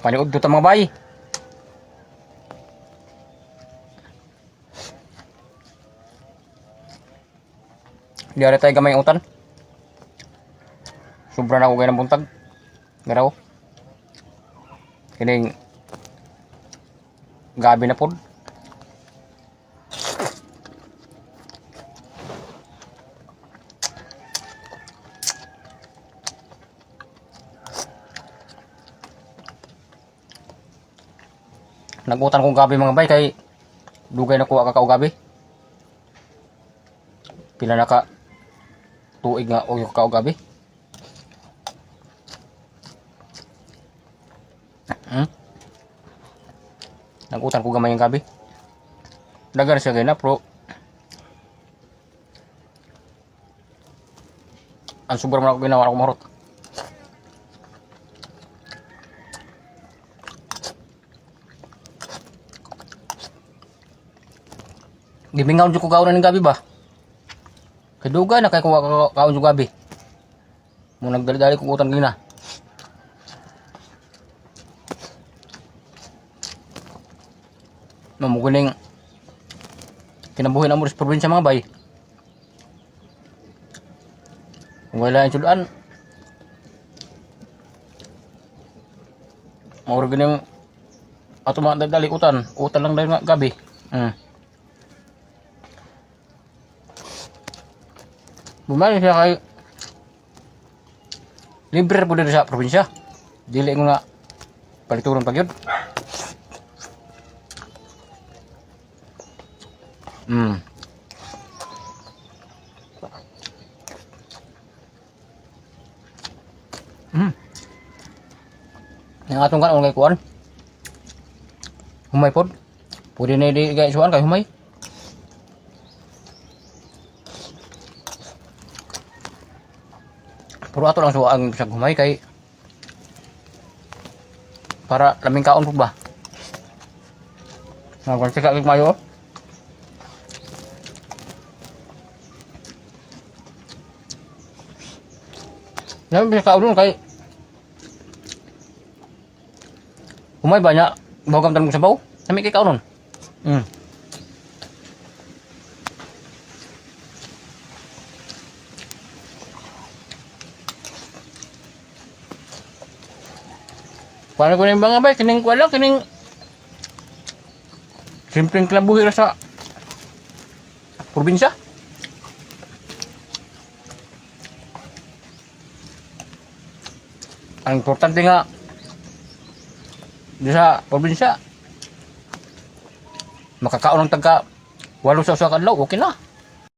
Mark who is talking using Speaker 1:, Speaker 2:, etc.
Speaker 1: Paniod to ta mga bay. Di ada tayo gamay ang utan. Sobra na ako gaya ng buntag. Garaw. Kining gabi na pod. Nagutan kong gabi mga bay kay dugay na kuha kakao gabi. Pila na ka tuig nga o yung kakao gabi. Nagutan ko gamay yung gabi. Dagan siya gaya na pro. Ang sobra man ako ginawa ako marot. Gimingaw jud ko kaon ning gabi ba? Kaduga na kay kuha kaon jud gabi. Mo nagdali-dali ko utang gina. Mamuguling kinabuhi na mo sa probinsya mga bay. Kung wala yung sudan, maurag ganyan ato mga dali utan lang dahil nga gabi. Bumalik siya kay libre po dito sa probinsya. Dili ko nga palituron pag yun. Yang atong kan kay kuan. Humay pod. Pwede na di kay suan kay humay. Pero ato lang suang bisag humay kay para laming kaon po ba. Nagwan sika kay mayo. Yan bisa kaon kay humay banyak bawang tanong sa baw. Sami kay kaon. Paano ko na yung mga bay, kining ko lang, kining simpleng kalabuhi na sa probinsya. Ang importante nga di sa probinsya makakaon ng tagka 8 sa usa ka adlaw, okay na.